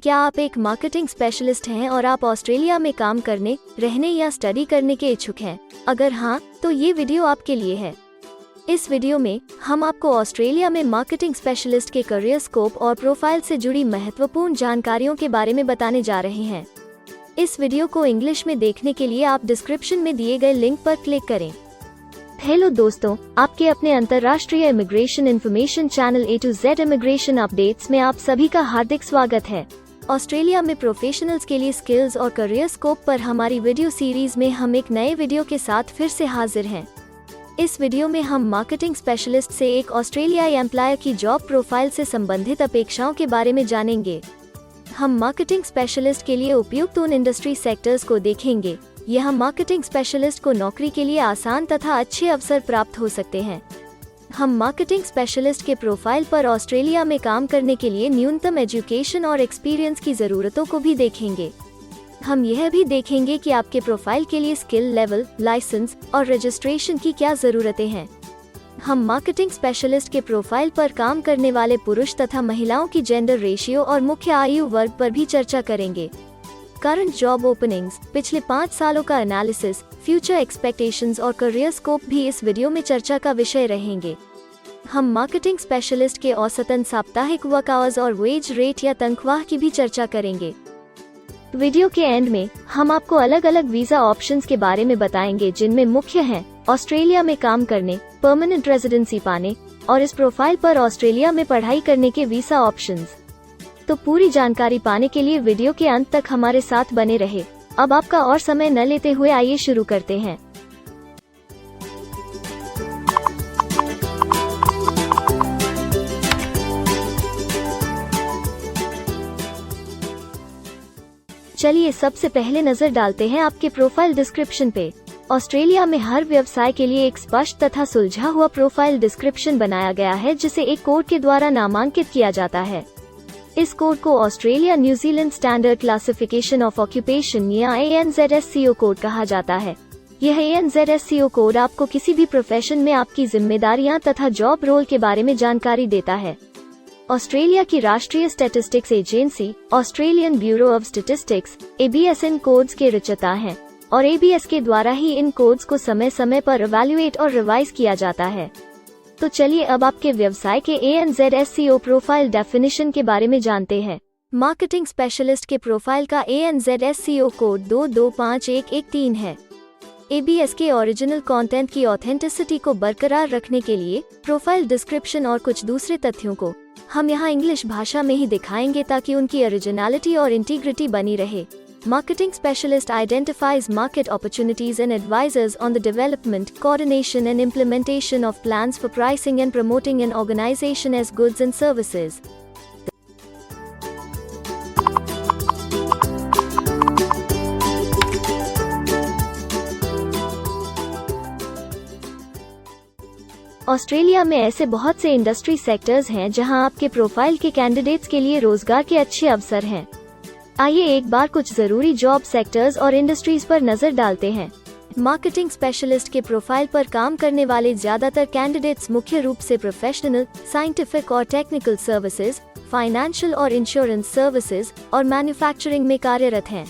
क्या आप एक मार्केटिंग स्पेशलिस्ट हैं और आप ऑस्ट्रेलिया में काम करने, रहने या स्टडी करने के इच्छुक हैं? अगर हाँ, तो ये वीडियो आपके लिए है। इस वीडियो में हम आपको ऑस्ट्रेलिया में मार्केटिंग स्पेशलिस्ट के करियर स्कोप और प्रोफाइल से जुड़ी महत्वपूर्ण जानकारियों के बारे में बताने जा रहे हैं। इस वीडियो को इंग्लिश में देखने के लिए आप डिस्क्रिप्शन में दिए गए लिंक पर क्लिक करें। हेलो दोस्तों, आपके अपने अंतर्राष्ट्रीय immigration information channel A to Z immigration updates में आप सभी का हार्दिक स्वागत है। ऑस्ट्रेलिया में प्रोफेशनल्स के लिए स्किल्स और करियर स्कोप पर हमारी वीडियो सीरीज में हम एक नए वीडियो के साथ फिर से हाजिर हैं। इस वीडियो में हम मार्केटिंग स्पेशलिस्ट से एक ऑस्ट्रेलियाई एम्प्लॉयर की जॉब प्रोफाइल से संबंधित अपेक्षाओं के बारे में जानेंगे। हम मार्केटिंग स्पेशलिस्ट के लिए उपयुक्त उन इंडस्ट्री सेक्टर्स को देखेंगे। यह मार्केटिंग स्पेशलिस्ट को नौकरी के लिए आसान तथा अच्छे अवसर प्राप्त हो सकते हैं। हम मार्केटिंग स्पेशलिस्ट के प्रोफाइल पर ऑस्ट्रेलिया में काम करने के लिए न्यूनतम एजुकेशन और एक्सपीरियंस की ज़रूरतों को भी देखेंगे। हम यह भी देखेंगे कि आपके प्रोफाइल के लिए स्किल लेवल, लाइसेंस और रजिस्ट्रेशन की क्या ज़रूरतें हैं। हम मार्केटिंग स्पेशलिस्ट के प्रोफाइल पर काम करने वाले पुरुष तथा महिलाओं की जेंडर रेशियो और मुख्य आयु वर्ग पर भी चर्चा करेंगे। करंट जॉब ओपनिंग्स, पिछले 5 सालों का एनालिसिस, फ्यूचर एक्सपेक्टेशंस और करियर स्कोप भी इस वीडियो में चर्चा का विषय रहेंगे। हम मार्केटिंग स्पेशलिस्ट के औसतन साप्ताहिक वर्क आवर्स और वेज रेट या तनख्वाह की भी चर्चा करेंगे। वीडियो के एंड में हम आपको अलग अलग वीजा ऑप्शंस के बारे में बताएंगे, जिनमें मुख्य हैं ऑस्ट्रेलिया में काम करने, परमानेंट रेजिडेंसी पाने और इस प्रोफाइल पर ऑस्ट्रेलिया में पढ़ाई करने के वीजा ऑप्शंस। तो पूरी जानकारी पाने के लिए वीडियो के अंत तक हमारे साथ बने रहे। अब आपका और समय न लेते हुए आइए शुरू करते हैं। चलिए सबसे पहले नजर डालते हैं आपके प्रोफाइल डिस्क्रिप्शन पे। ऑस्ट्रेलिया में हर व्यवसाय के लिए एक स्पष्ट तथा सुलझा हुआ प्रोफाइल डिस्क्रिप्शन बनाया गया है, जिसे एक कोड के द्वारा नामांकित किया जाता है। इस कोड को Australia New Zealand standard classification of occupation या ANZSCO कोड कहा जाता है। यह ANZSCO कोड आपको किसी भी प्रोफेशन में आपकी जिम्मेदारियां तथा जॉब रोल के बारे में जानकारी देता है। ऑस्ट्रेलिया की राष्ट्रीय statistics agency, Australian bureau of statistics, ABS in codes के रचयिता हैं और ABS के द्वारा ही इन कोड्स को समय समय पर इवैल्यूएट और रिवाइज किया जाता है। तो चलिए अब आपके व्यवसाय के ANZSCO प्रोफाइल डेफिनेशन के बारे में जानते हैं। मार्केटिंग स्पेशलिस्ट के प्रोफाइल का ANZSCO कोड 225113 है। ABS के ओरिजिनल कंटेंट की ऑथेंटिसिटी को बरकरार रखने के लिए प्रोफाइल डिस्क्रिप्शन और कुछ दूसरे तथ्यों को हम यहाँ इंग्लिश भाषा में ही दिखाएंगे, ताकि उनकी ओरिजिनलिटी और इंटीग्रिटी बनी रहे। Marketing specialist identifies market opportunities and advises on the development, coordination and implementation of plans for pricing and promoting an organization as goods and services. Australia में ऐसे बहुत से इंडस्ट्री सेक्टर्स हैं जहां आपके प्रोफाइल के कैंडिडेट्स के लिए रोजगार के अच्छे अवसर हैं। आइए एक बार कुछ जरूरी जॉब सेक्टर्स और इंडस्ट्रीज पर नजर डालते हैं। मार्केटिंग स्पेशलिस्ट के प्रोफाइल पर काम करने वाले ज्यादातर कैंडिडेट्स मुख्य रूप से प्रोफेशनल, साइंटिफिक और टेक्निकल सर्विसेज, फाइनेंशियल और इंश्योरेंस सर्विसेज और मैन्युफैक्चरिंग में कार्यरत हैं।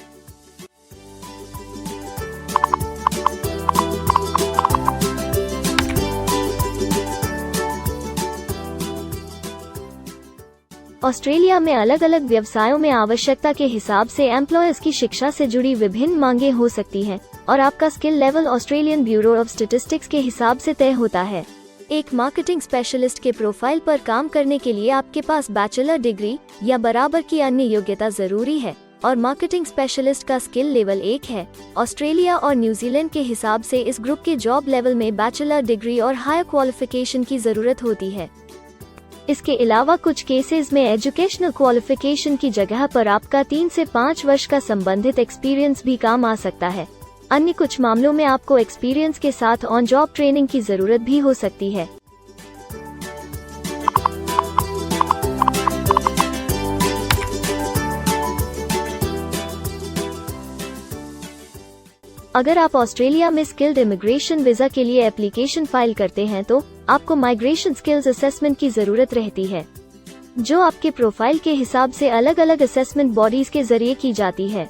ऑस्ट्रेलिया में अलग अलग व्यवसायों में आवश्यकता के हिसाब से एम्प्लॉयर्स की शिक्षा से जुड़ी विभिन्न मांगें हो सकती हैं और आपका skill level Australian bureau of statistics के हिसाब से तय होता है। एक मार्केटिंग स्पेशलिस्ट के प्रोफाइल पर काम करने के लिए आपके पास बैचलर डिग्री या बराबर की अन्य योग्यता जरूरी है और मार्केटिंग स्पेशलिस्ट का स्किल लेवल 1 है। ऑस्ट्रेलिया और न्यूजीलैंड के हिसाब से इस ग्रुप के जॉब लेवल में बैचलर डिग्री और हायर क्वालिफिकेशन की जरूरत होती है। इसके अलावा कुछ केसेस में एजुकेशनल क्वालिफिकेशन की जगह पर आपका 3 से 5 वर्ष का संबंधित एक्सपीरियंस भी काम आ सकता है। अन्य कुछ मामलों में आपको एक्सपीरियंस के साथ ऑन जॉब ट्रेनिंग की जरूरत भी हो सकती है। अगर आप ऑस्ट्रेलिया में स्किल्ड इमिग्रेशन वीजा के लिए एप्लीकेशन फाइल करते हैं तो आपको माइग्रेशन स्किल्स असेसमेंट की जरूरत रहती है। जो आपके प्रोफाइल के हिसाब से अलग अलग असेसमेंट बॉडीज के जरिए की जाती है।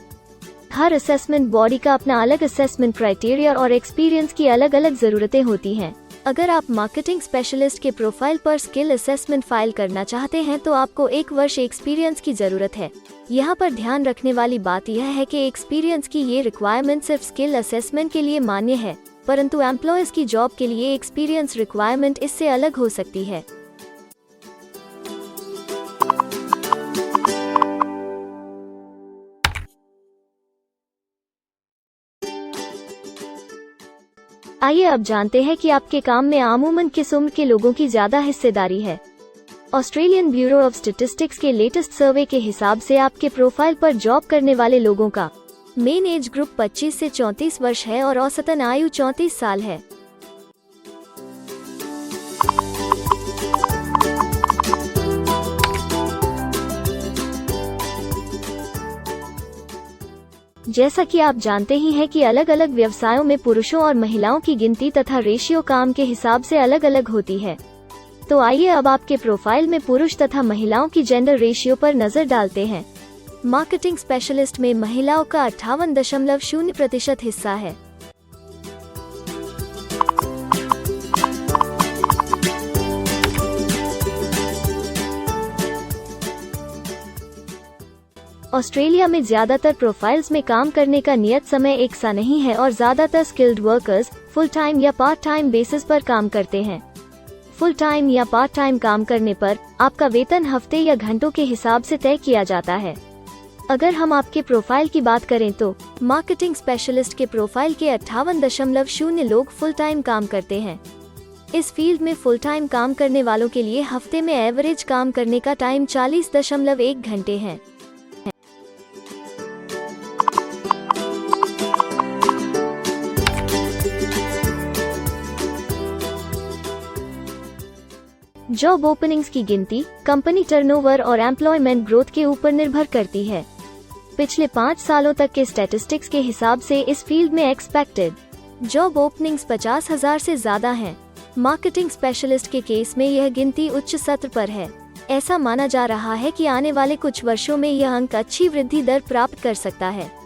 हर असेसमेंट बॉडी का अपना अलग असेसमेंट क्राइटेरिया और एक्सपीरियंस की अलग अलग जरूरतें होती हैं। अगर आप मार्केटिंग स्पेशलिस्ट के प्रोफाइल पर स्किल असेसमेंट फाइल करना चाहते हैं तो आपको 1 वर्ष एक्सपीरियंस की जरूरत है। यहाँ पर ध्यान रखने वाली बात यह है कि एक्सपीरियंस की ये रिक्वायरमेंट सिर्फ स्किल असेसमेंट के लिए मान्य है, परंतु एम्प्लॉयज की जॉब के लिए एक्सपीरियंस रिक्वायरमेंट इससे अलग हो सकती है। आइए अब जानते हैं कि आपके काम में आमूमन किस उम्र के लोगों की ज्यादा हिस्सेदारी है। ऑस्ट्रेलियन ब्यूरो ऑफ स्टैटिस्टिक्स के लेटेस्ट सर्वे के हिसाब से आपके प्रोफाइल पर जॉब करने वाले लोगों का मेन एज ग्रुप 25 से 34 वर्ष है और औसतन आयु 34 साल है। जैसा कि आप जानते ही हैं कि अलग अलग व्यवसायों में पुरुषों और महिलाओं की गिनती तथा रेशियो काम के हिसाब से अलग अलग होती है। तो आइए अब आपके प्रोफाइल में पुरुष तथा महिलाओं की जेंडर रेशियो पर नजर डालते हैं। मार्केटिंग स्पेशलिस्ट में महिलाओं का 58.0% हिस्सा है। ऑस्ट्रेलिया में ज्यादातर प्रोफाइल्स में काम करने का नियत समय एक सा नहीं है और ज्यादातर स्किल्ड वर्कर्स फुल टाइम या पार्ट टाइम बेसिस पर काम करते हैं। फुल टाइम या पार्ट टाइम काम करने पर आपका वेतन हफ्ते या घंटों के हिसाब से तय किया जाता है। अगर हम आपके प्रोफाइल की बात करें तो मार्केटिंग स्पेशलिस्ट के प्रोफाइल के 58.0 लोग फुल टाइम काम करते हैं। इस फील्ड में फुल टाइम काम करने वालों के लिए हफ्ते में एवरेज काम करने का टाइम 40.1 घंटे है। जॉब ओपनिंग्स की गिनती कंपनी टर्नओवर और एम्प्लॉयमेंट ग्रोथ के ऊपर निर्भर करती है। पिछले 5 सालों तक के स्टैटिस्टिक्स के हिसाब से इस फील्ड में एक्सपेक्टेड जॉब ओपनिंग्स 50,000 से ज्यादा हैं। मार्केटिंग स्पेशलिस्ट के केस में यह गिनती उच्च स्तर पर है। ऐसा माना जा रहा है कि आने वाले कुछ वर्षों में यह अंक अच्छी वृद्धि दर प्राप्त कर सकता है।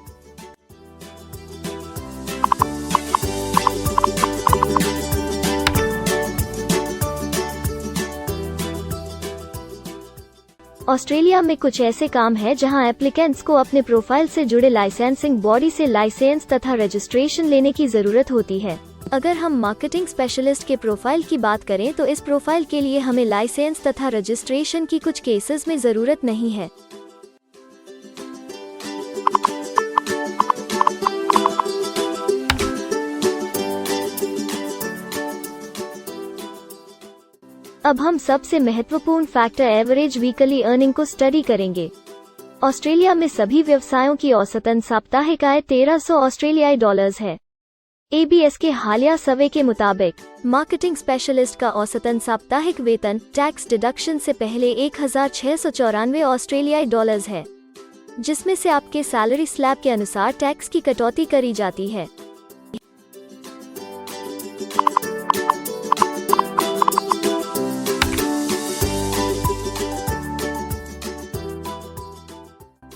ऑस्ट्रेलिया में कुछ ऐसे काम हैं जहां एप्लीकेंट्स को अपने प्रोफाइल से जुड़े लाइसेंसिंग बॉडी से लाइसेंस तथा रजिस्ट्रेशन लेने की जरूरत होती है। अगर हम मार्केटिंग स्पेशलिस्ट के प्रोफाइल की बात करें तो इस प्रोफाइल के लिए हमें लाइसेंस तथा रजिस्ट्रेशन की कुछ केसेस में जरूरत नहीं है। अब हम सबसे महत्वपूर्ण फैक्टर एवरेज वीकली अर्निंग को स्टडी करेंगे। ऑस्ट्रेलिया में सभी व्यवसायों की औसतन साप्ताहिक आय 1300 ऑस्ट्रेलियाई डॉलर्स है। ABS के हालिया सर्वे के मुताबिक मार्केटिंग स्पेशलिस्ट का औसतन साप्ताहिक वेतन टैक्स डिडक्शन से पहले 1694 ऑस्ट्रेलियाई डॉलर्स है, जिसमें से आपके सैलरी स्लैब के अनुसार टैक्स की कटौती करी जाती है।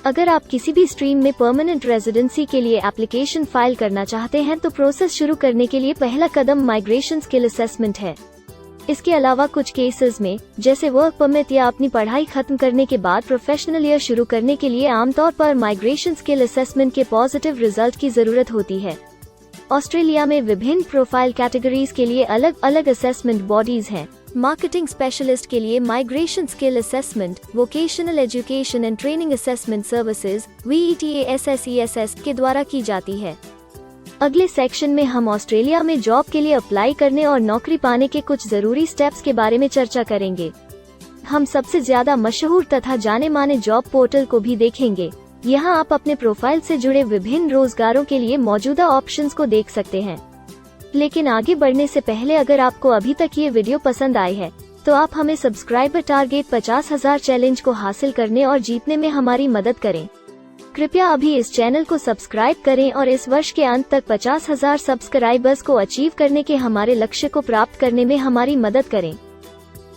अगर आप किसी भी स्ट्रीम में परमानेंट रेजिडेंसी के लिए एप्लीकेशन फाइल करना चाहते हैं तो प्रोसेस शुरू करने के लिए पहला कदम माइग्रेशन स्किल असेसमेंट है। इसके अलावा कुछ केसेस में जैसे वर्क परमिट या अपनी पढ़ाई खत्म करने के बाद प्रोफेशनल ईयर शुरू करने के लिए आमतौर पर माइग्रेशन स्किल असेसमेंट के पॉजिटिव रिजल्ट की जरूरत होती है। ऑस्ट्रेलिया में विभिन्न प्रोफाइल कैटेगरीज के लिए अलग अलग असेसमेंट बॉडीज हैं। मार्केटिंग स्पेशलिस्ट के लिए migration skill assessment vocational education and training assessment services VETASSESS के द्वारा की जाती है। अगले सेक्शन में हम ऑस्ट्रेलिया में जॉब के लिए अप्लाई करने और नौकरी पाने के कुछ जरूरी स्टेप्स के बारे में चर्चा करेंगे। हम सबसे ज्यादा मशहूर तथा जाने माने जॉब पोर्टल को भी देखेंगे। यहाँ आप अपने प्रोफाइल से जुड़े विभिन्न रोजगारों के लिए मौजूदा ऑप्शंस को देख सकते हैं। लेकिन आगे बढ़ने से पहले अगर आपको अभी तक ये वीडियो पसंद आई है तो आप हमें सब्सक्राइबर टारगेट 50,000 चैलेंज को हासिल करने और जीतने में हमारी मदद करें। कृपया अभी इस चैनल को सब्सक्राइब करें और इस वर्ष के अंत तक 50,000 सब्सक्राइबर्स को अचीव करने के हमारे लक्ष्य को प्राप्त करने में हमारी मदद करें।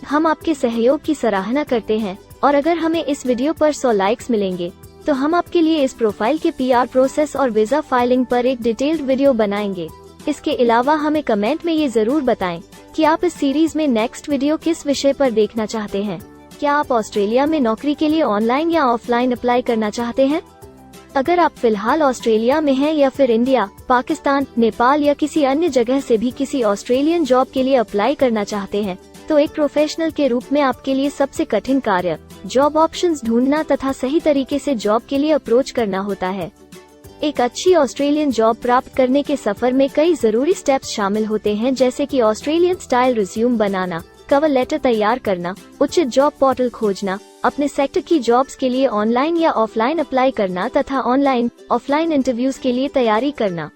हम आपके सहयोग की सराहना करते हैं। और अगर हमें इस वीडियो पर 100 लाइक्स मिलेंगे तो हम आपके लिए इस प्रोफाइल के PR प्रोसेस और वीजा फाइलिंग पर एक डिटेल्ड वीडियो बनाएंगे। इसके अलावा हमें कमेंट में ये जरूर बताएं कि आप इस सीरीज में नेक्स्ट वीडियो किस विषय पर देखना चाहते हैं। क्या आप ऑस्ट्रेलिया में नौकरी के लिए ऑनलाइन या ऑफलाइन अप्लाई करना चाहते हैं? अगर आप फिलहाल ऑस्ट्रेलिया में हैं या फिर इंडिया, पाकिस्तान, नेपाल या किसी अन्य जगह से भी किसी ऑस्ट्रेलियन जॉब के लिए अप्लाई करना चाहते हैं, तो एक प्रोफेशनल के रूप में आपके लिए सबसे कठिन कार्य जॉब ऑप्शंस ढूंढना तथा सही तरीके से जॉब के लिए अप्रोच करना होता है। एक अच्छी ऑस्ट्रेलियन जॉब प्राप्त करने के सफर में कई जरूरी स्टेप्स शामिल होते हैं, जैसे कि ऑस्ट्रेलियन स्टाइल रिज्यूम बनाना, कवर लेटर तैयार करना, उचित जॉब पोर्टल खोजना, अपने सेक्टर की जॉब्स के लिए ऑनलाइन या ऑफलाइन अप्लाई करना तथा ऑनलाइन ऑफलाइन इंटरव्यूज के लिए तैयारी करना।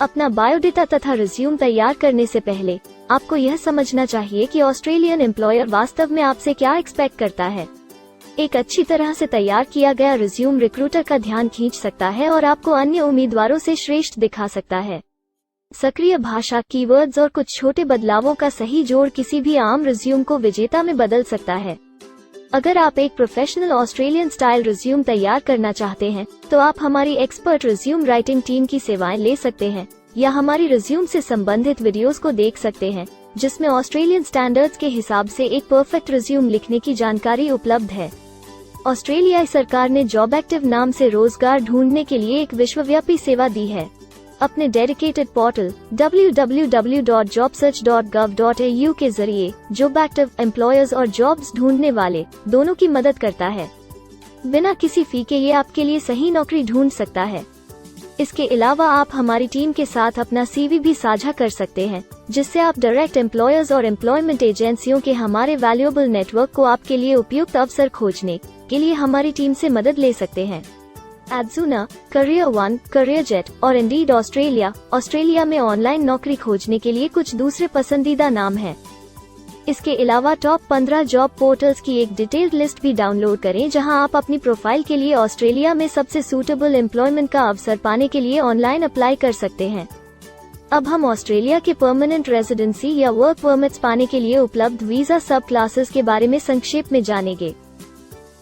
अपना बायोडेटा तथा रिज्यूम तैयार करने से पहले आपको यह समझना चाहिए कि ऑस्ट्रेलियन एम्प्लॉयर वास्तव में आपसे क्या एक्सपेक्ट करता है। एक अच्छी तरह से तैयार किया गया रिज्यूम रिक्रूटर का ध्यान खींच सकता है और आपको अन्य उम्मीदवारों से श्रेष्ठ दिखा सकता है। सक्रिय भाषा, कीवर्ड्स और कुछ छोटे बदलावों का सही जोड़ किसी भी आम रिज्यूम को विजेता में बदल सकता है। अगर आप एक प्रोफेशनल ऑस्ट्रेलियन स्टाइल रिज्यूम तैयार करना चाहते हैं, तो आप हमारी एक्सपर्ट रिज्यूम राइटिंग टीम की सेवाएं ले सकते हैं या हमारी रिज्यूम से संबंधित वीडियोस को देख सकते हैं, जिसमें ऑस्ट्रेलियन स्टैंडर्ड्स के हिसाब से एक परफेक्ट रिज्यूम लिखने की जानकारी उपलब्ध है। ऑस्ट्रेलियाई सरकार ने जॉब एक्टिव नाम से रोजगार ढूंढने के लिए एक विश्वव्यापी सेवा दी है। अपने डेडिकेटेड पोर्टल www.jobsearch.gov.au के जरिए जॉब एक्टिव एम्प्लॉयर्स और जॉब्स ढूंढने वाले दोनों की मदद करता है। बिना किसी फी के ये आपके लिए सही नौकरी ढूंढ सकता है। इसके अलावा आप हमारी टीम के साथ अपना CV भी साझा कर सकते हैं, जिससे आप डायरेक्ट एम्प्लॉयर्स और एम्प्लॉयमेंट एजेंसियों के हमारे वैल्यूएबल नेटवर्क को आपके लिए उपयुक्त अवसर खोजने के लिए हमारी टीम से मदद ले सकते हैं। एडजूना, करियर वन, करियर जेट और इंडीड ऑस्ट्रेलिया में ऑनलाइन नौकरी खोजने के लिए कुछ दूसरे पसंदीदा नाम हैं। इसके अलावा टॉप 15 जॉब पोर्टल्स की एक डिटेल्ड लिस्ट भी डाउनलोड करें, जहां आप अपनी प्रोफाइल के लिए ऑस्ट्रेलिया में सबसे सूटेबल एम्प्लॉयमेंट का अवसर पाने के लिए ऑनलाइन अप्लाई कर सकते हैं। अब हम ऑस्ट्रेलिया के परमानेंट रेजिडेंसी या वर्क परमिट्स पाने के लिए उपलब्ध वीजा सब क्लासेस के बारे में संक्षेप में जानेंगे।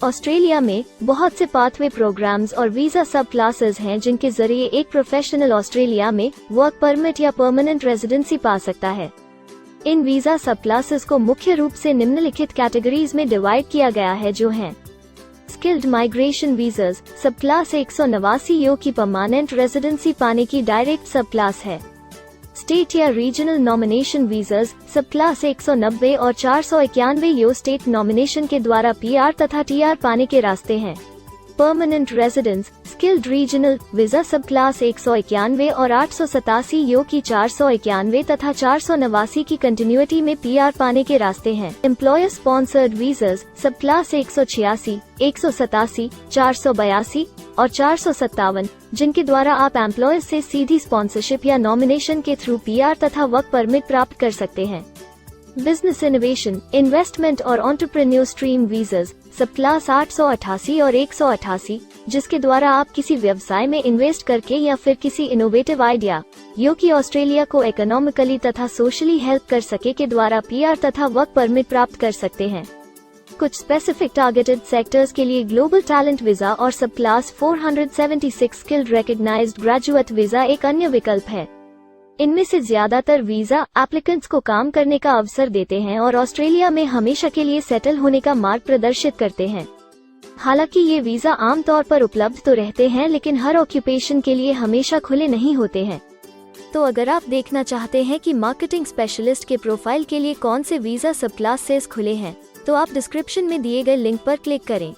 ऑस्ट्रेलिया में बहुत से पाथवे प्रोग्राम्स और वीजा सब क्लासेस हैं, जिनके जरिए एक प्रोफेशनल ऑस्ट्रेलिया में वर्क परमिट या परमानेंट रेजिडेंसी पा सकता है। इन वीजा सब क्लासेस को मुख्य रूप से निम्नलिखित कैटेगरीज में डिवाइड किया गया है, जो हैं स्किल्ड माइग्रेशन वीजास सब क्लास 189 यो की परमानेंट रेजिडेंसी पाने की डायरेक्ट सब क्लास है। स्टेट या रीजनल नॉमिनेशन वीजास सब क्लास 190 और 491 यो स्टेट नॉमिनेशन के द्वारा PR तथा TR पाने के रास्ते हैं। Permanent residence skilled regional visa सब क्लास 191 और 887 यो की 491 तथा 489 की कंटिन्यूटी में PR पाने के रास्ते हैं। एम्प्लॉयर स्पॉन्सर्ड वीजास सब क्लास 186, 187, 482 और 457, जिनके द्वारा आप एम्प्लॉयर से सीधी स्पॉन्सरशिप या नॉमिनेशन के थ्रू PR तथा वर्क परमिट प्राप्त कर सकते हैं। बिजनेस इनोवेशन, इन्वेस्टमेंट और एंटरप्रेन्योर स्ट्रीम वीजास सब क्लास 888 और 188, जिसके द्वारा आप किसी व्यवसाय में इन्वेस्ट करके या फिर किसी इनोवेटिव आइडिया यो कि ऑस्ट्रेलिया को इकोनॉमिकली तथा सोशली हेल्प कर सके के द्वारा PR तथा वर्क परमिट प्राप्त कर सकते हैं। कुछ स्पेसिफिक टारगेटेड सेक्टर्स के लिए ग्लोबल टैलेंट वीजा और subclass 476 skilled recognised graduate visa एक अन्य विकल्प है। इनमें से ज्यादातर वीजा एप्लीकेंट्स को काम करने का अवसर देते हैं और ऑस्ट्रेलिया में हमेशा के लिए सेटल होने का मार्ग प्रदर्शित करते हैं। हालांकि ये वीजा आमतौर पर उपलब्ध तो रहते हैं, लेकिन हर ऑक्यूपेशन के लिए हमेशा खुले नहीं होते हैं। तो अगर आप देखना चाहते हैं कि मार्केटिंग स्पेशलिस्ट के प्रोफाइल के लिए कौन से वीजा सब क्लासेस खुले हैं, तो आप डिस्क्रिप्शन में दिए गए लिंक पर क्लिक करें।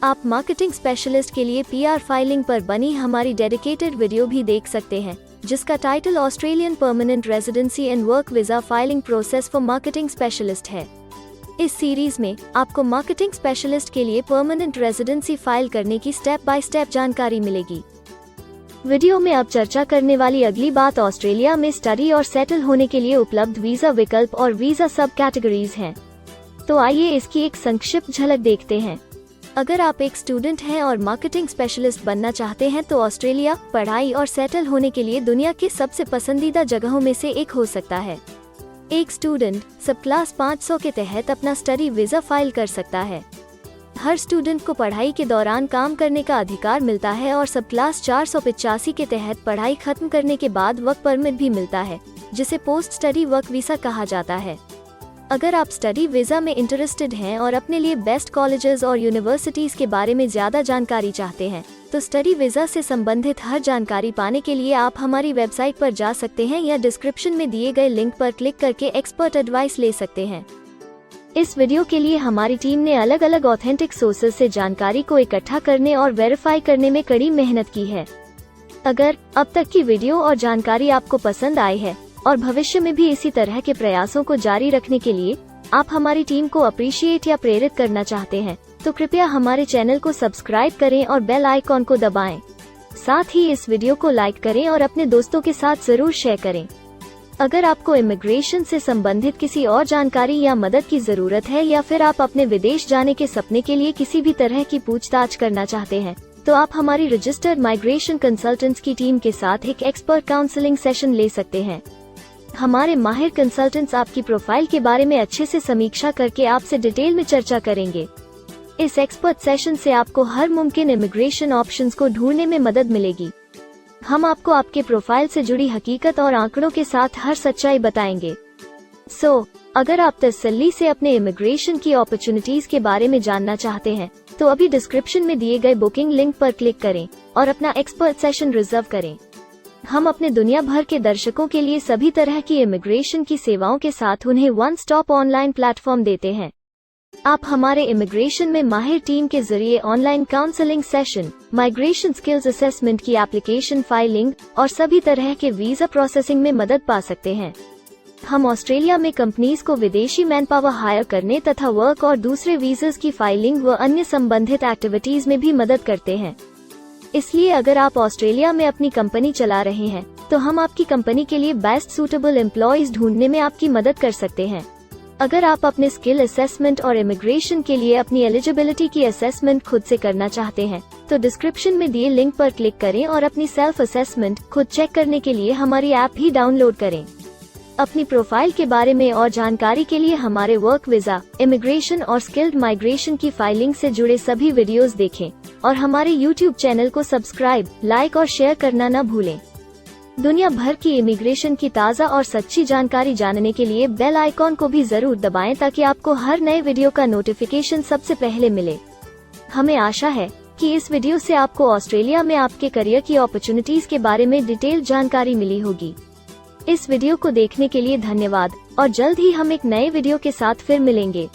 आप मार्केटिंग स्पेशलिस्ट के लिए PR फाइलिंग पर बनी हमारी डेडिकेटेड वीडियो भी देख सकते हैं, जिसका title Australian permanent residency and work visa filing process for marketing specialist है। इस सीरीज में आपको मार्केटिंग स्पेशलिस्ट के लिए परमानेंट रेजिडेंसी फाइल करने की स्टेप बाय स्टेप जानकारी मिलेगी। वीडियो में अब चर्चा करने वाली अगली बात ऑस्ट्रेलिया में स्टडी और सेटल होने के लिए उपलब्ध वीजा विकल्प और वीजा सब कैटेगरीज हैं। तो आइए इसकी एक संक्षिप्त झलक देखते हैं। अगर आप एक स्टूडेंट हैं और मार्केटिंग स्पेशलिस्ट बनना चाहते हैं, तो ऑस्ट्रेलिया पढ़ाई और सेटल होने के लिए दुनिया की सबसे पसंदीदा जगहों में से एक हो सकता है। एक स्टूडेंट सब क्लास 500 के तहत अपना स्टडी वीजा फाइल कर सकता है। हर स्टूडेंट को पढ़ाई के दौरान काम करने का अधिकार मिलता है और सब क्लास 485 के तहत पढ़ाई खत्म करने के बाद वर्क परमिट भी मिलता है, जिसे पोस्ट स्टडी वर्क वीसा कहा जाता है। अगर आप स्टडी वीजा में इंटरेस्टेड हैं और अपने लिए बेस्ट कॉलेजेस और यूनिवर्सिटीज के बारे में ज्यादा जानकारी चाहते हैं, तो स्टडी वीजा से संबंधित हर जानकारी पाने के लिए आप हमारी वेबसाइट पर जा सकते हैं या डिस्क्रिप्शन में दिए गए लिंक पर क्लिक करके एक्सपर्ट एडवाइस ले सकते हैं। इस वीडियो के लिए हमारी टीम ने अलग अलग ऑथेंटिक सोर्सेज से जानकारी को इकट्ठा करने और वेरीफाई करने में कड़ी मेहनत की है। अगर अब तक की वीडियो और जानकारी आपको पसंद आई है और भविष्य में भी इसी तरह के प्रयासों को जारी रखने के लिए आप हमारी टीम को अप्रिशिएट या प्रेरित करना चाहते हैं, तो कृपया हमारे चैनल को सब्सक्राइब करें और बेल आइकॉन को दबाएं। साथ ही इस वीडियो को लाइक करें और अपने दोस्तों के साथ जरूर शेयर करें। अगर आपको इमिग्रेशन से संबंधित किसी और जानकारी या मदद की जरूरत है या फिर आप अपने विदेश जाने के सपने के लिए किसी भी तरह की पूछताछ करना चाहते हैं, तो आप हमारी रजिस्टर्ड माइग्रेशन कंसल्टेंट्स की टीम के साथ एक एक्सपर्ट काउंसलिंग सेशन ले सकते हैं। हमारे माहिर कंसल्टेंट्स आपकी प्रोफाइल के बारे में अच्छे से समीक्षा करके आपसे डिटेल में चर्चा करेंगे। इस एक्सपर्ट सेशन से आपको हर मुमकिन इमिग्रेशन ऑप्शंस को ढूंढने में मदद मिलेगी। हम आपको आपके प्रोफाइल से जुड़ी हकीकत और आंकड़ों के साथ हर सच्चाई बताएंगे। अगर आप तसल्ली से अपने इमिग्रेशन की अपॉर्चुनिटीज के बारे में जानना चाहते हैं, तो अभी डिस्क्रिप्शन में दिए गए बुकिंग लिंक पर क्लिक करें और अपना एक्सपर्ट सेशन रिजर्व करें। हम अपने दुनिया भर के दर्शकों के लिए सभी तरह की इमिग्रेशन की सेवाओं के साथ उन्हें वन स्टॉप ऑनलाइन प्लेटफॉर्म देते हैं। आप हमारे इमिग्रेशन में माहिर टीम के जरिए online counselling session, migration skills assessment की एप्लीकेशन फाइलिंग और सभी तरह के वीजा प्रोसेसिंग में मदद पा सकते हैं। हम ऑस्ट्रेलिया में कंपनीज को विदेशी मैन पावर हायर करने तथा वर्क और दूसरे वीजास की फाइलिंग व अन्य संबंधित एक्टिविटीज में भी मदद करते हैं। इसलिए अगर आप ऑस्ट्रेलिया में अपनी कंपनी चला रहे हैं, तो हम आपकी कंपनी के लिए बेस्ट सूटेबल एम्प्लॉयज ढूंढने में आपकी मदद कर सकते हैं। अगर आप अपने स्किल असेसमेंट और इमिग्रेशन के लिए अपनी एलिजिबिलिटी की असेसमेंट खुद से करना चाहते हैं, तो डिस्क्रिप्शन में दिए लिंक पर क्लिक करें और अपनी सेल्फ असेसमेंट खुद चेक करने के लिए हमारी ऐप भी डाउनलोड करें। अपनी प्रोफाइल के बारे में और जानकारी के लिए हमारे वर्क वीजा, इमिग्रेशन और स्किल्ड माइग्रेशन की फाइलिंग से जुड़े सभी वीडियोस देखें और हमारे YouTube चैनल को सब्सक्राइब, लाइक और शेयर करना न भूलें। दुनिया भर की इमिग्रेशन की ताज़ा और सच्ची जानकारी जानने के लिए बेल आइकॉन को भी जरूर दबाएं ताकि आपको हर नए वीडियो का नोटिफिकेशन सबसे पहले मिले। हमें आशा है कि इस वीडियो से आपको ऑस्ट्रेलिया में आपके करियर की अपॉर्चुनिटीज के बारे में डिटेल जानकारी मिली होगी। इस वीडियो को देखने के लिए धन्यवाद और जल्द ही हम एक नए वीडियो के साथ फिर मिलेंगे।